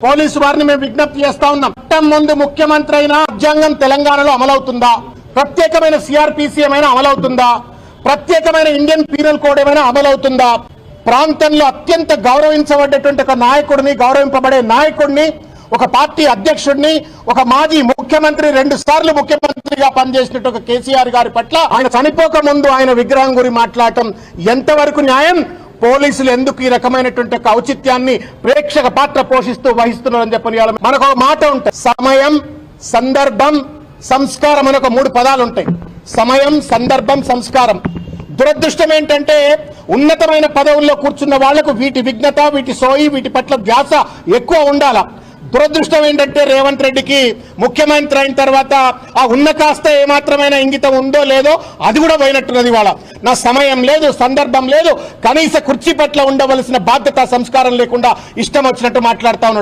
Police వారిని మేము విజ్ఞప్తి చేస్తా ఉన్నాం. చట్టం ముందు ముఖ్యమంత్రి అయిన రాజ్యాంగం తెలంగాణలో అమలవుతుందా? ప్రత్యేకమైన సిఆర్పిసి ఏమైనా అమలవుతుందా? ప్రత్యేకమైన ఇండియన్ పీనల్ కోడ్ ఏమైనా అమలవుతుందా? ప్రాంతంలో అత్యంత గౌరవించబడేటువంటి ఒక నాయకుడిని, గౌరవింపబడే నాయకుడిని, ఒక పార్టీ అధ్యక్షుడిని, ఒక మాజీ ముఖ్యమంత్రి, 2 సార్లు ముఖ్యమంత్రిగా పనిచేసినట్టు ఒక కేసీఆర్ గారి పట్ల ఆయన చనిపోక ముందు ఆయన విగ్రహం గురించి మాట్లాడటం ఎంతవరకు న్యాయం? పోలీసులు ఎందుకు ఈ రకమైనటువంటి ఔచిత్యాన్ని ప్రేక్షక పాత్ర పోషిస్తూ వహిస్తున్నారని చెప్పని మనకు ఒక మాట ఉంటుంది. సమయం, సందర్భం, సంస్కారం అని ఒక 3 పదాలు ఉంటాయి. సమయం, సందర్భం, సంస్కారం. దురదృష్టం ఏంటంటే ఉన్నతమైన పదవుల్లో కూర్చున్న వాళ్లకు వీటి విఘ్నత, వీటి సోయి, వీటి పట్ల ధ్యాస ఎక్కువ ఉండాల. దురదృష్టం ఏంటంటే రేవంత్ రెడ్డికి ముఖ్యమంత్రి అయిన తర్వాత ఆ ఉన్న కాస్త ఏమాత్రమైన ఇంగితం ఉందో లేదో అది కూడా పోయినట్టున్నది. వాళ్ళ నా సమయం లేదు, సందర్భం లేదు, కనీస కుర్చీ పట్ల ఉండవలసిన బాధ్యత, సంస్కారం లేకుండా ఇష్టం వచ్చినట్టు మాట్లాడుతా ఉన్నాడు.